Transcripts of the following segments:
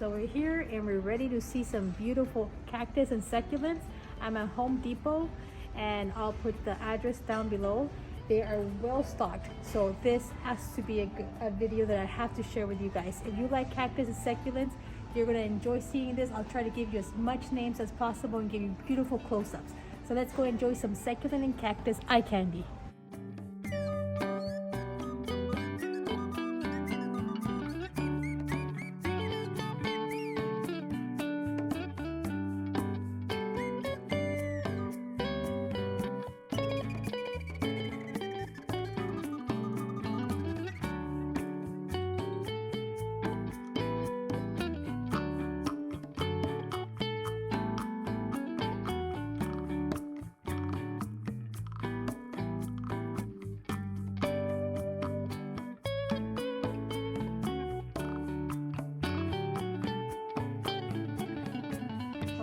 So we're here and we're ready to see some beautiful cactus and succulents. I'm at Home Depot and I'll put the address down below. They are well stocked, so this has to be a video that I have to share with you guys. If you like cactus and succulents, you're gonna enjoy seeing this. I'll try to give you as much names as possible and give you beautiful close-ups. So let's go enjoy some succulent and cactus eye candy.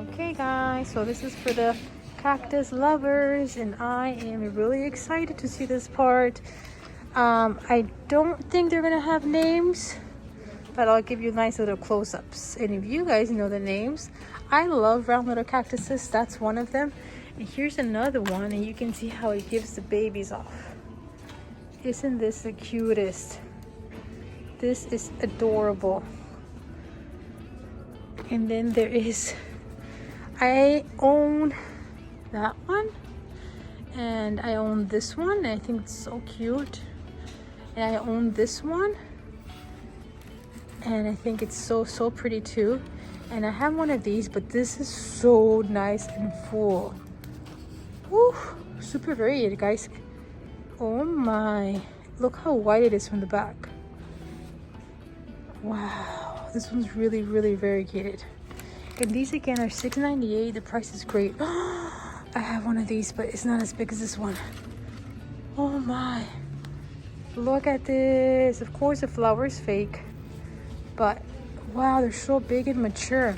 Okay guys, so this is for the cactus lovers and I am really excited to see this part. I don't think they're gonna have names, but I'll give you nice little close-ups. And if you guys know the names, I love round little cactuses. That's one of them. And here's another one, and you can see how it gives the babies off. Isn't this the cutest? This is adorable. And then there is, I own that one and I own this one. I think it's so cute. And I own this one and I think it's so pretty too. And I have one of these, but this is so nice and full. Woo, super varied, guys. Oh my, look how white it is from the back. Wow, this one's really variegated. And these again are $6.98. The price is great. I have one of these, but it's not as big as this one. Oh my, look at this. Of course the flower is fake, but wow, they're so big and mature.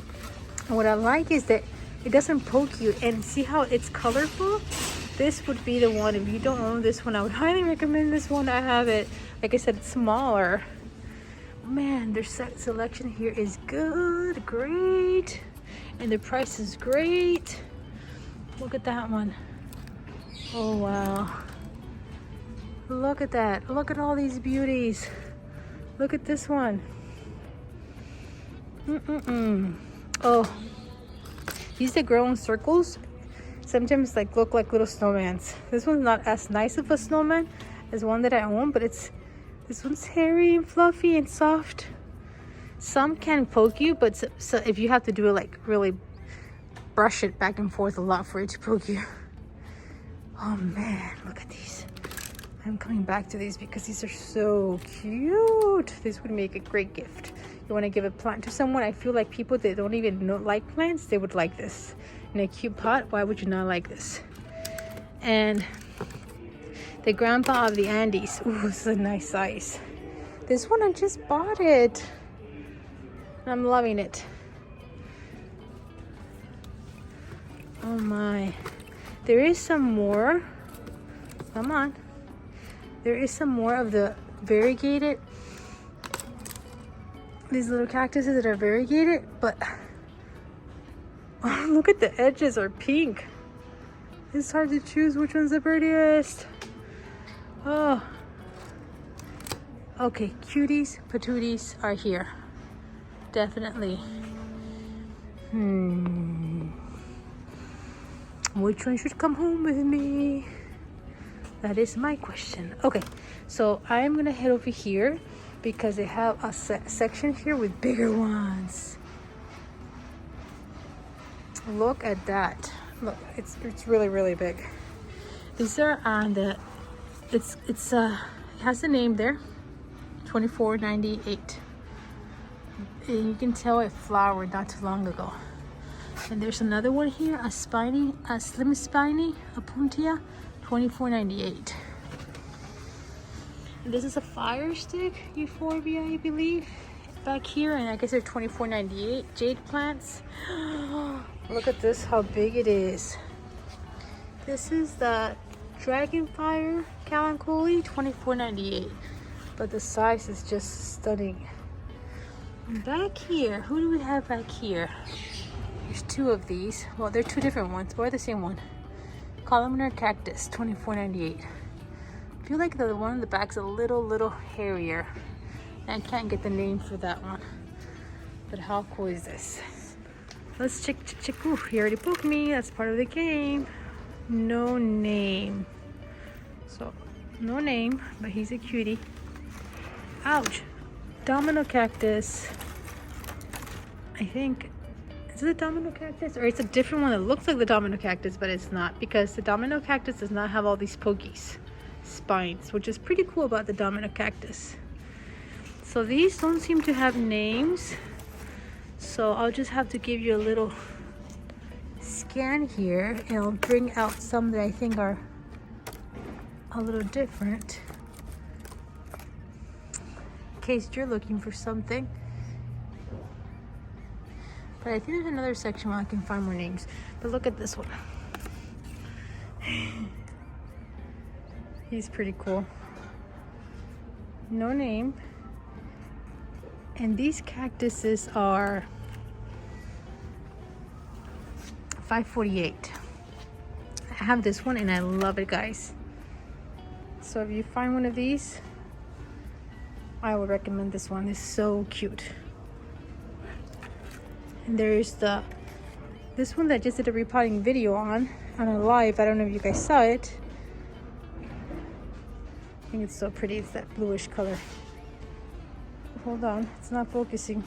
And what I like is that it doesn't poke you. And see how it's colorful? This would be the one. If you don't own this one, I would highly recommend this one. I have it. Like I said, it's smaller. Man, their selection here is good, great, and the price is great. Look at that one. Oh wow, look at that. Look at all these beauties. Look at this one. Oh, these that grow in circles sometimes like look like little snowmans. This one's not as nice of a snowman as one that I own, but this one's hairy and fluffy and soft. Some can poke you, but so if you have to do it like really brush it back and forth a lot for it to poke you. Oh man, look at these. I'm coming back to these because these are so cute. This would make a great gift. You want to give a plant to someone? I feel like people that don't even like plants, they would like this. In a cute pot, why would you not like this? And the grandpa of the Andes. Ooh, this is a nice size. This one, I just bought it. I'm loving it. Oh my. There is some more. Come on. There is some more of the variegated. These little cactuses that are variegated, but oh, look at the edges are pink. It's hard to choose which one's the prettiest. Oh, okay, cuties, patooties are here. Definitely. Which one should come home with me? That is my question. Okay, so I'm gonna head over here because they have a section here with bigger ones. Look at that. Look, it's really big. These are on the it has the name there, $24.98, and you can tell it flowered not too long ago. And there's another one here, a slim spiny, a puntia, $24.98. And this is a fire stick euphorbia, I believe, back here, and I guess they're $24.98. Jade plants. Look at this, how big it is. This is the Dragonfire Calancholi, $24.98. But the size is just stunning. Back here, who do we have back here? There's two of these. Well, they're two different ones, but they're the same one. Columnar Cactus, $24.98. I feel like the one in the back's a little hairier. I can't get the name for that one. But how cool is this? Let's check. Ooh, he already poked me. That's part of the game. No name. So, no name, but he's a cutie. Ouch. Domino Cactus. I think, is it a Domino Cactus? Or it's a different one that looks like the Domino Cactus, but it's not. Because the Domino Cactus does not have all these pokies, spines, which is pretty cool about the Domino Cactus. So these don't seem to have names. So I'll just have to give you a little scan here. And I'll bring out some that I think are a little different. In case you're looking for something. But I think there's another section where I can find more names. But look at this one. He's pretty cool. No name. And these cactuses are $5.48. I have this one and I love it, guys. So if you find one of these, I would recommend this one. It's so cute. And there's this one that I just did a repotting video on a live. I don't know if you guys saw it. I think it's so pretty. It's that bluish color. Hold on, it's not focusing.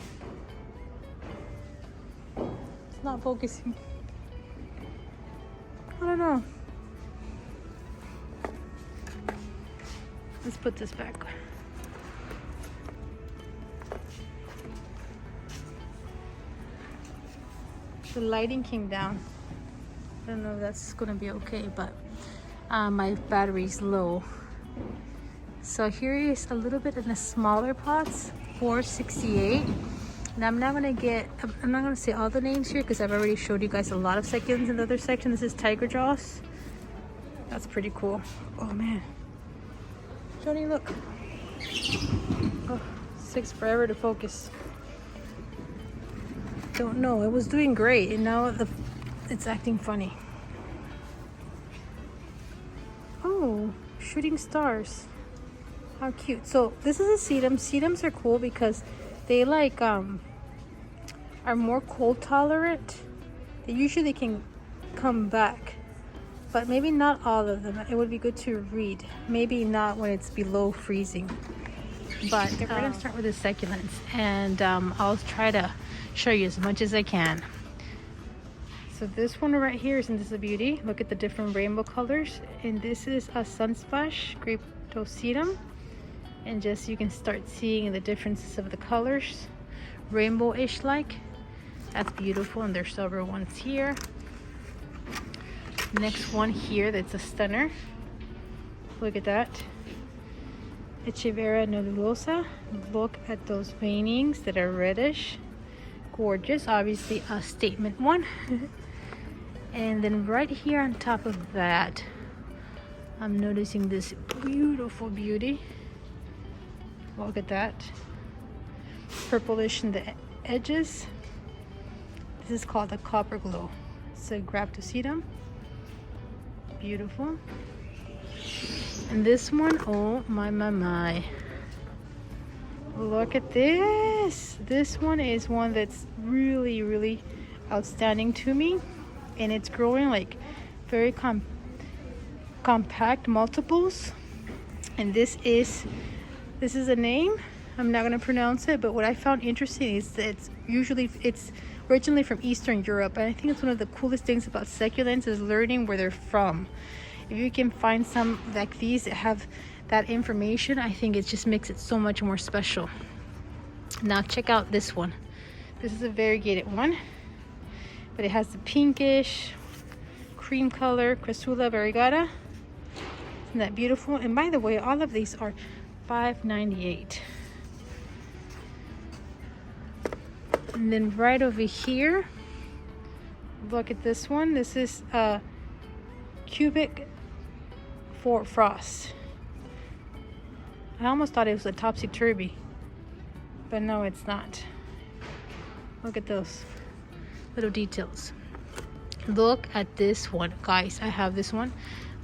It's not focusing. I don't know. Let's put this back. The lighting came down. I don't know if that's gonna be okay, but my battery's low. So here is a little bit in the smaller pots, $4.68. And I'm not gonna say all the names here because I've already showed you guys a lot of succulents in the other section. This is Tiger Jaws. That's pretty cool. Oh man. Jody, look. Oh, it takes forever to focus. Don't know, it was doing great and now it's acting funny. Oh, shooting stars. How cute. So this is a sedum. Sedums are cool because they like are more cold tolerant. They usually can come back, but maybe not all of them. It would be good to read. Maybe not when it's below freezing. But we're gonna start with the succulents, and I'll try to show you as much as I can. So this one right here isn't this a beauty? Look at the different rainbow colors, and this is a Sunsplash Grapedosedum, and just you can start seeing the differences of the colors, rainbow-ish like. That's beautiful, and there's several ones here. Next one here, that's a stunner. Look at that. Echeveria nebulosa. Look at those veinings that are reddish. Gorgeous, obviously a statement one. And then right here on top of that, I'm noticing this beautiful beauty. Look at that. Purplish in the edges. This is called a copper glow. It's a Grapedosedum. Beautiful. And this one, oh my. Look at this. This one is one that's really outstanding to me. And it's growing like very compact multiples. And this is a name. I'm not gonna pronounce it, but what I found interesting is that it's originally from Eastern Europe, and I think it's one of the coolest things about succulents is learning where they're from. If you can find some like these that have that information, I think it just makes it so much more special. Now check out this one. This is a variegated one, but it has the pinkish cream color Crassula variegata. Isn't that beautiful? And by the way, all of these are $5.98. And then right over here, look at this one. This is a cubic Fort Frost. I almost thought it was a topsy-turvy, but no, it's not. Look at those little details. Look at this one, guys. I have this one,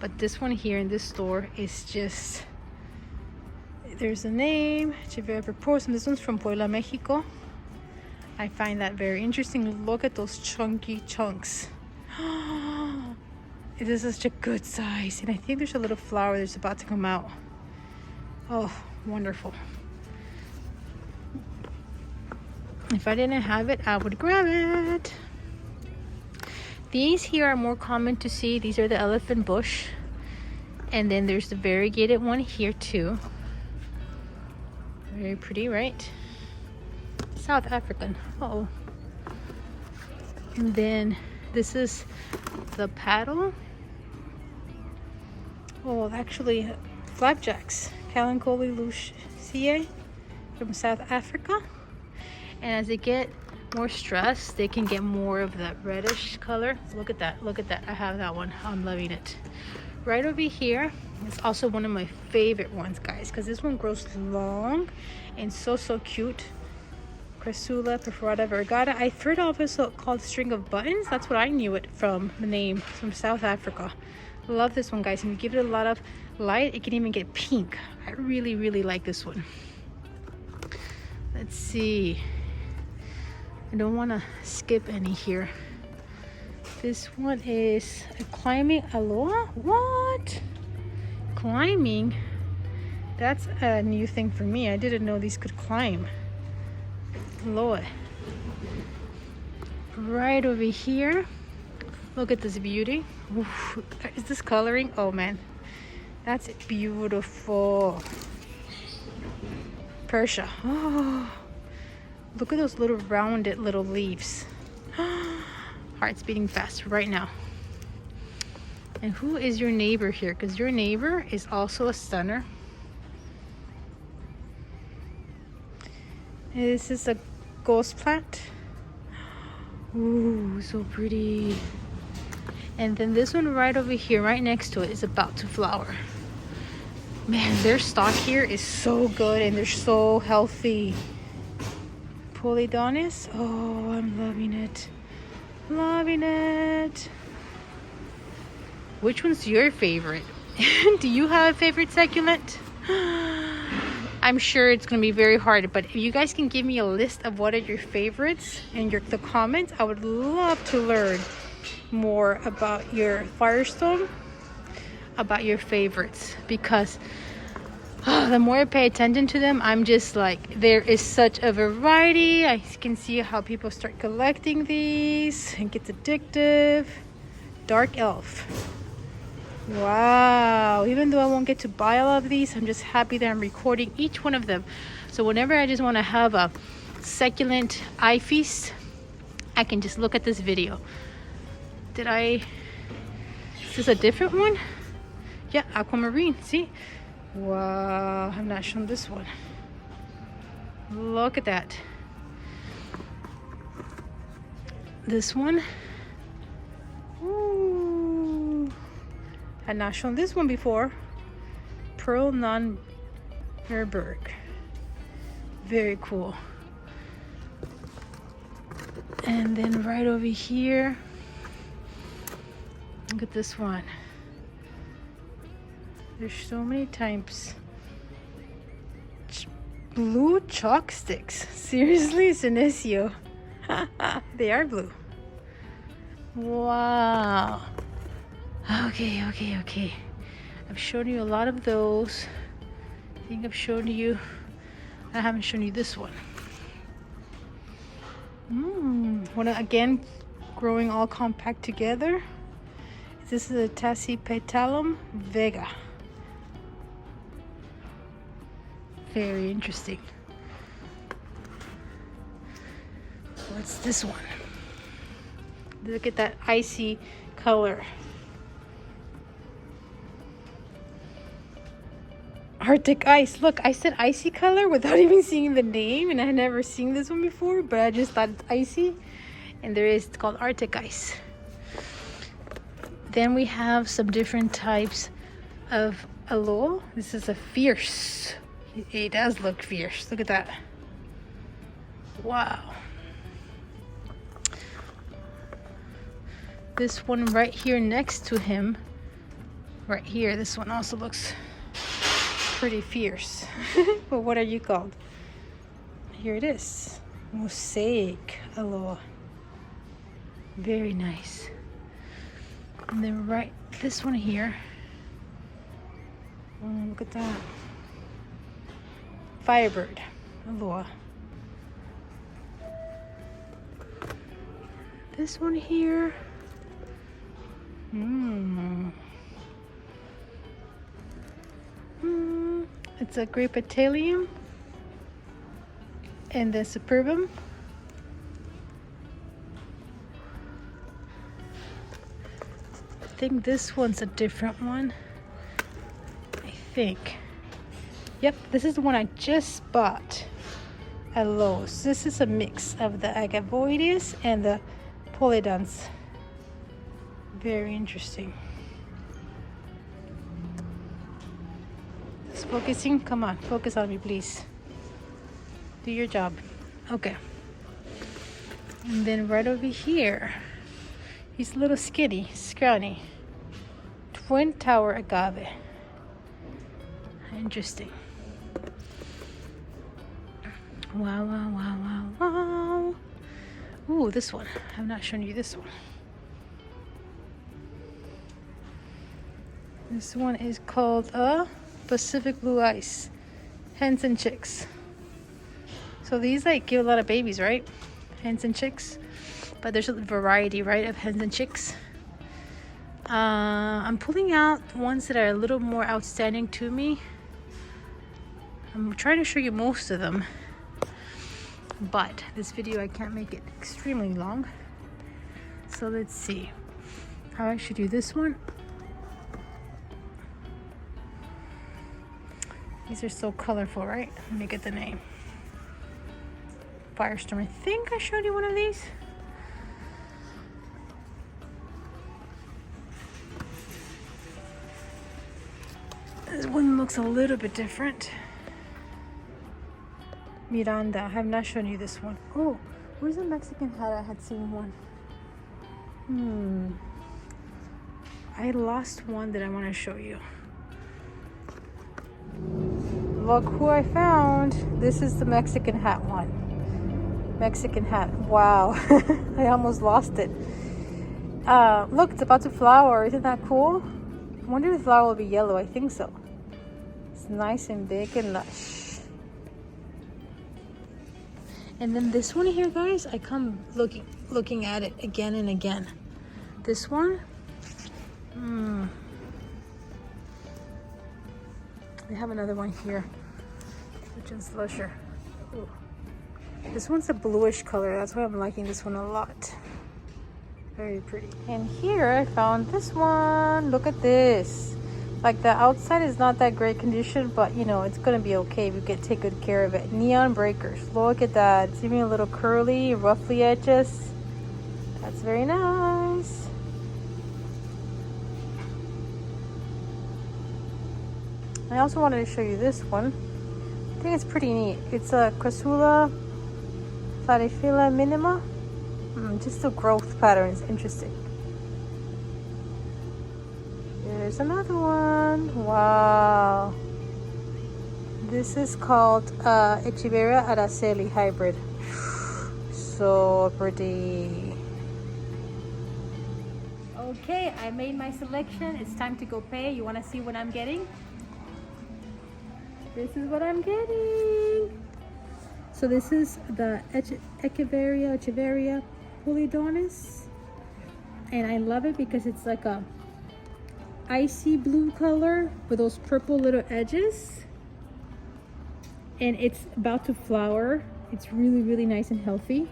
but this one here in this store is just, there's a name, Chivera Proportion. This one's from Puebla, Mexico. I find that very interesting. Look at those chunky chunks. This is such a good size, and I think there's a little flower that's about to come out. Oh, wonderful. If I didn't have it, I would grab it. These here are more common to see. These are the elephant bush, and then there's the variegated one here too. Very pretty, right? South African. Uh-oh. And then this is the paddle. Oh, actually, flapjacks. Kalancholy lucia from South Africa. And as they get more stressed, they can get more of that reddish color. Look at that. Look at that. I have that one. I'm loving it. Right over here is also one of my favorite ones, guys, because this one grows long and so cute. Crassula perforata variegata. I've heard also called string of buttons. That's what I knew it from, the name, from South Africa. Love this one, guys. And you give it a lot of light, it can even get pink. I really like this one. Let's see. I don't want to skip any here. This one is a climbing aloe. What? Climbing? That's a new thing for me. I didn't know these could climb. Lowe. Right over here. Look at this beauty. Oof. Is this coloring? Oh man, that's beautiful. Persia. Oh, look at those little rounded little leaves. Heart's beating fast right now. And who is your neighbor here? Because your neighbor is also a stunner. This is a ghost plant. Ooh, so pretty. And then this one right over here, right next to it, is about to flower. Man, their stock here is so good and they're so healthy. Polydonis. Oh, I'm loving it. Loving it. Which one's your favorite? Do you have a favorite succulent? I'm sure it's going to be very hard, but if you guys can give me a list of what are your favorites in the comments, I would love to learn more about your Firestone, about your favorites, because the more I pay attention to them, I'm just like, there is such a variety. I can see how people start collecting these. It gets addictive. Dark Elf. Wow. Even though I won't get to buy all of these, I'm just happy that I'm recording each one of them. So whenever I just want to have a succulent eye feast, I can just look at this video. Is this a different one? Yeah, aquamarine. See? Wow, I've not shown this one. Look at that. This one. Ooh. I've not shown this one before. Pearl non-Herberg. Very cool. And then right over here, look at this one. There's so many types. Blue chalk sticks. Seriously, Senecio. They are blue. Wow. Okay. I've shown you a lot of those. I think I've shown you. I haven't shown you this one. Again, growing all compact together. This is a Tassypetalum vega. Very interesting. What's this one? Look at that icy color. Arctic ice. Look, I said icy color without even seeing the name, and I had never seen this one before, but I just thought it's icy. And it's called Arctic ice. Then we have some different types of aloe. This is a fierce. It does look fierce. Look at that. Wow. This one right here next to him, right here, this one also looks pretty fierce. But what are you called? Here it is. Mosaic aloe. Very nice. And then right, this one here. Oh, look at that. Firebird aloe. This one here. It's a Grapetalium. And the Superbum. I think this one's a different one. I think. Yep, this is the one I just bought at Lowe's. This is a mix of the Agavoides and the Polydons. Very interesting. It's focusing. Come on, focus on me, please. Do your job. Okay. And then right over here, he's a little skinny, scrawny. Twin Tower Agave. Interesting. Wow, wow, wow, wow, wow. Ooh, this one. I've not shown you this one. This one is called Pacific Blue Ice. Hens and chicks. So these like give a lot of babies, right? Hens and chicks. But there's a variety, right, of hens and chicks. I'm pulling out ones that are a little more outstanding to me. I'm trying to show you most of them. But this video, I can't make it extremely long. So let's see how I should do this one. These are so colorful, right? Let me get the name. Firestorm. I think I showed you one of these. This one looks a little bit different. Miranda. I have not shown you this one. Oh, where's the Mexican hat? I had seen one. I lost one that I want to show you. Look who I found. This is the Mexican hat one. Mexican hat. Wow. I almost lost it. Look, it's about to flower. Isn't that cool? I wonder if the flower will be yellow. I think so. It's nice and big and lush. And then this one here, guys, I come looking at it again and again. This one. They have another one here, which is lusher. Ooh. This one's a bluish color. That's why I'm liking this one a lot. Very pretty. And here I found this one. Look at this. Like the outside is not that great condition, but you know, it's gonna be okay if you take good care of it. Neon breakers. Look at that. It's even a little curly, ruffly edges. That's very nice. I also wanted to show you this one. I think it's pretty neat. It's a Crassula Platyphila minima. Just the growth pattern is interesting. There's another one. Wow. This is called Echeveria Araceli hybrid. So pretty. Okay, I made my selection. It's time to go pay. You want to see what I'm getting? This is what I'm getting. So this is the Echeveria Polydonis. And I love it because it's like a icy blue color with those purple little edges. And it's about to flower. It's really, really nice and healthy.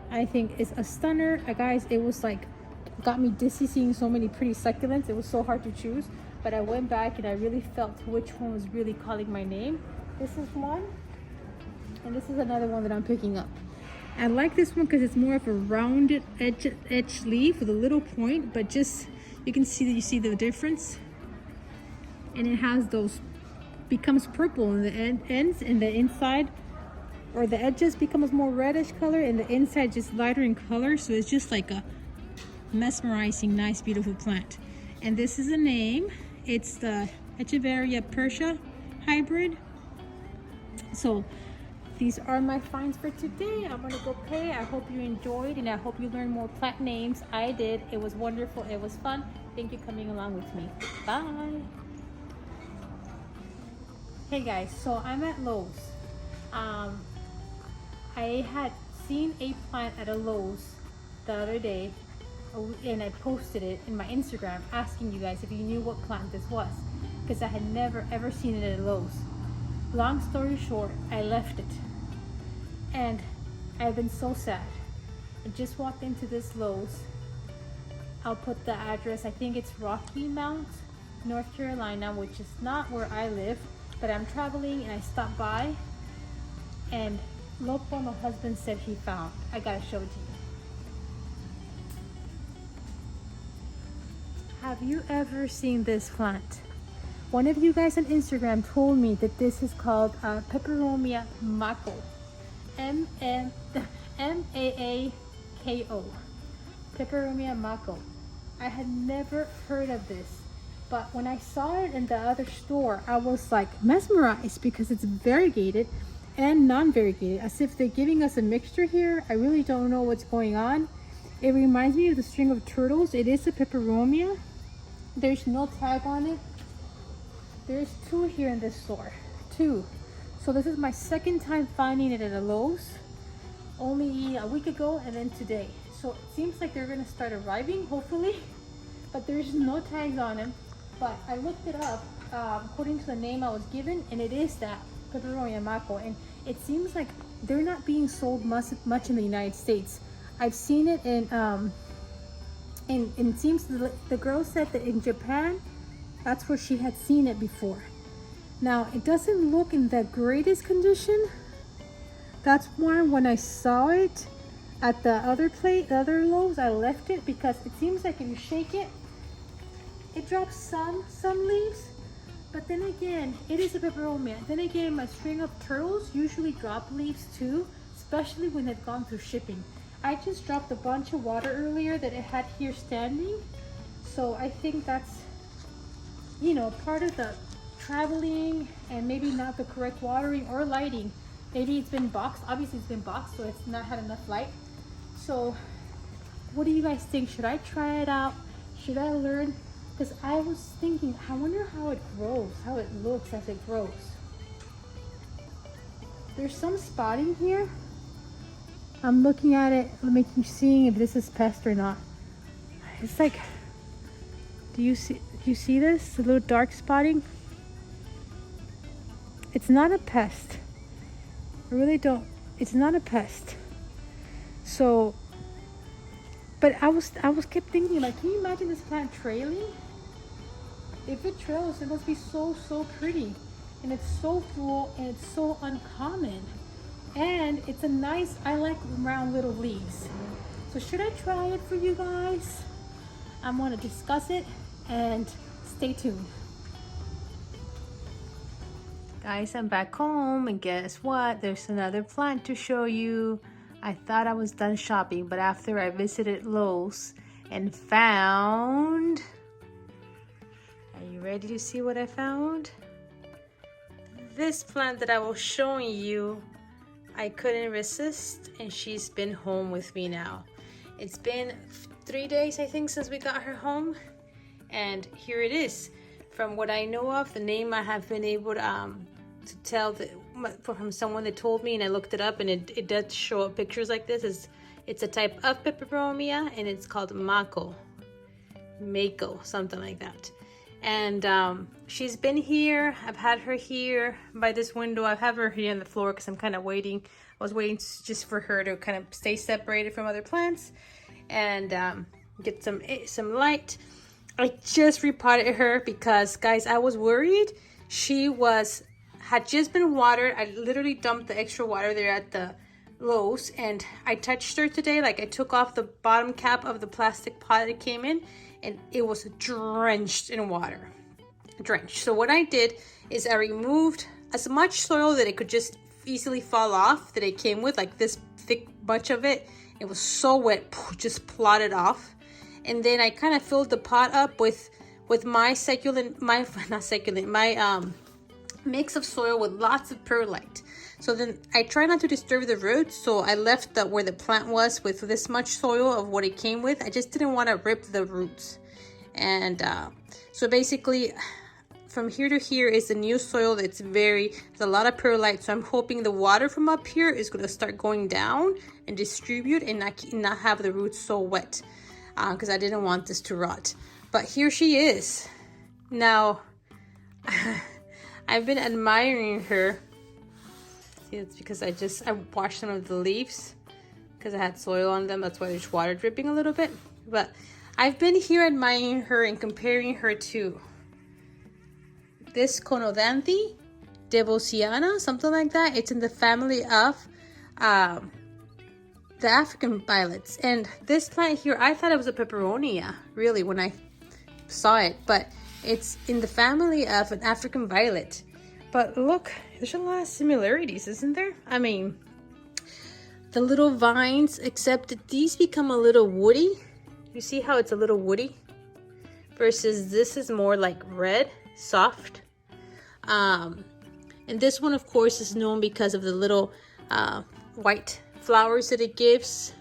I think it's a stunner. Guys, it was like, got me dizzy seeing so many pretty succulents. It was so hard to choose. But I went back and I really felt which one was really calling my name. This is one. And this is another one that I'm picking up. I like this one because it's more of a rounded edge leaf with a little point, but just, you can see that you see the difference. And it has those, becomes purple in the ends and the inside, or the edges becomes more reddish color and the inside just lighter in color. So it's just like a mesmerizing, nice, beautiful plant. And this is a name. It's the Echeveria Persia hybrid. So these are my finds for today. I'm gonna go pay. I hope you enjoyed, and I hope you learned more plant names. I did. It was wonderful. It was fun. Thank you for coming along with me. Bye. Hey guys, so I'm at Lowe's. I had seen a plant at a Lowe's the other day, and I posted it in my Instagram asking you guys if you knew what plant this was, because I had never ever seen it at Lowe's. Long story short, I left it, and I've been so sad. I just walked into this Lowe's. I'll put the address. I think it's Rocky Mount, North Carolina, which is not where I live, but I'm traveling and I stopped by, and look what my husband said he found. I gotta show it to you. Have you ever seen this plant? One of you guys on Instagram told me that this is called Peperomia Maako. M-A-A-K-O. Peperomia Maako. I had never heard of this, but when I saw it in the other store, I was like mesmerized because it's variegated and non-variegated, as if they're giving us a mixture here. I really don't know what's going on. It reminds me of the string of turtles. It is a Peperomia. There's no tag on it. There's two here in this store, two. So this is my second time finding it at a Lowe's, only a week ago and then today. So it seems like they're gonna start arriving, hopefully, but there's no tags on them. But I looked it up according to the name I was given, and it is that Peperomia Maako, and it seems like they're not being sold much in the United States. I've seen it in it seems the girl said that in Japan, that's where she had seen it before. Now it doesn't look in the greatest condition. That's why when I saw it at the other Lowe's, I left it, because it seems like if you shake it, it drops some leaves. But then again, it is a Peperomia. Then again, my string of turtles usually drop leaves too, especially when they've gone through shipping. I just dropped a bunch of water earlier that it had here standing. So I think that's, you know, part of the traveling, and maybe not the correct watering or lighting. Maybe it's been boxed. Obviously it's been boxed, so it's not had enough light. So what do you guys think? Should I try it out? Should I learn? Because I was thinking, I wonder how it grows, how it looks as it grows. There's some spotting here. I'm looking at it, seeing if this is pest or not. It's like, do you see this? A little dark spotting? It's not a pest. I really don't, it's not a pest. So, but I kept thinking, like, can you imagine this plant trailing? If it trails, it must be so pretty, and it's so full, and it's so uncommon, and it's a nice, I like round little leaves. So should I try it for you guys? I'm gonna discuss it, and stay tuned. Guys, I'm back home, and guess what? There's another plant to show you. I thought I was done shopping, but after I visited Lowe's and found, are you ready to see what I found? This plant that I was showing you, I couldn't resist, and she's been home with me now. It's been 3 days, I think, since we got her home, and here it is. From what I know of, the name I have been able to tell from someone that told me, and I looked it up, and it does show up pictures like this. It's a type of Peperomia, and it's called Maako, something like that. And she's been here. I've had her here by this window. I have her here on the floor because I'm kind of waiting. I was waiting just for her to kind of stay separated from other plants and get some light. I just repotted her because, guys, I was worried. She had just been watered. I literally dumped the extra water there at the Lowe's, and I touched her today. Like, I took off the bottom cap of the plastic pot it came in, and it was drenched in water. So what I did is I removed as much soil that it could just easily fall off that it came with, like this thick bunch of it. It was so wet, just plotted off. and then I kind of filled the pot up with my succulent, my mix of soil with lots of perlite. So then I try not to disturb the roots, so I left where the plant was with this much soil of what it came with. I just didn't want to rip the roots. And so basically from here to here is the new soil that's there's a lot of perlite. So I'm hoping the water from up here is going to start going down and distribute and not have the roots so wet, because I didn't want this to rot. But here she is. Now, I've been admiring her. See, it's because I washed some of the leaves because I had soil on them. That's why there's water dripping a little bit. But I've been here admiring her and comparing her to this Conodanthe devosiana, something like that. It's in the family of the African violets. And this plant here, I thought it was a Peperomia, really, when I saw it. But it's in the family of an African violet. But look, there's a lot of similarities, isn't there? I mean, the little vines, except that these become a little woody. You see how it's a little woody? Versus this is more like red, soft. And this one, of course, is known because of the little white flowers that it gives.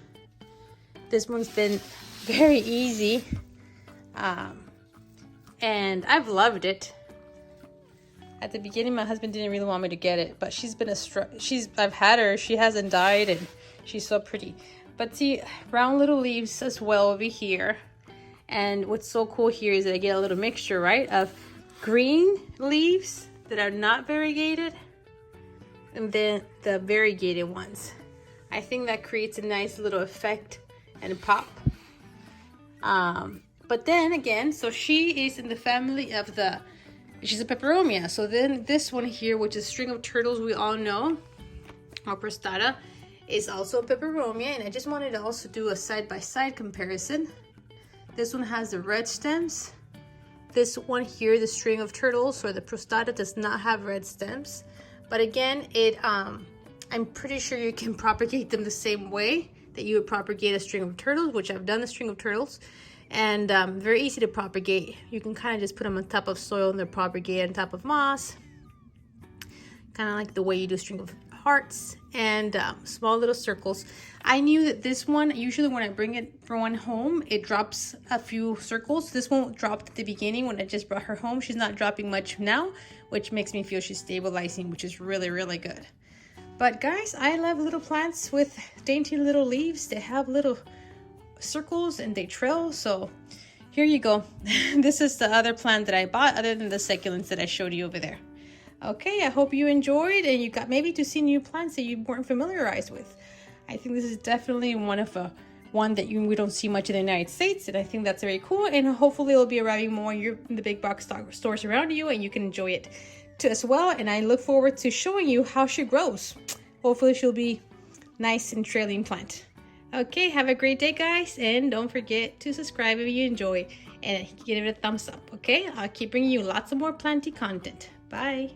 This one's been very easy. And I've loved it. At the beginning, my husband didn't really want me to get it, but she's been I've had her. She hasn't died, and she's so pretty. But see, round little leaves as well over here. And what's so cool here is that I get a little mixture, right, of green leaves that are not variegated, and then the variegated ones. I think that creates a nice little effect and pop. But then again, so she is in the family of she's a Peperomia. So then this one here, which is string of turtles, we all know, or prostata, is also a Peperomia. And I just wanted to also do a side-by-side comparison. This one has the red stems. This one here, the string of turtles, or the prostata, does not have red stems. But again, I'm pretty sure you can propagate them the same way that you would propagate a string of turtles, which I've done the string of turtles. And very easy to propagate. You can kind of just put them on top of soil and they're propagated on top of moss. Kind of like the way you do string of hearts and small little circles. I knew that this one, usually when I bring it for one home, it drops a few circles. This one dropped at the beginning when I just brought her home. She's not dropping much now, which makes me feel she's stabilizing, which is really, really good. But guys, I love little plants with dainty little leaves. They have little circles and they trail. So here you go. This is the other plant that I bought, other than the succulents that I showed you over there. Okay, I hope you enjoyed and you got maybe to see new plants that you weren't familiarized with. I think this is definitely one that we don't see much in the United States, and I think that's very cool. And hopefully it'll be arriving more in the big box stores around you, and you can enjoy it too as well. And I look forward to showing you how she grows. Hopefully she'll be nice and trailing plant. Okay, have a great day, guys, and don't forget to subscribe if you enjoy and give it a thumbs up. Okay, I'll keep bringing you lots of more planty content. Bye.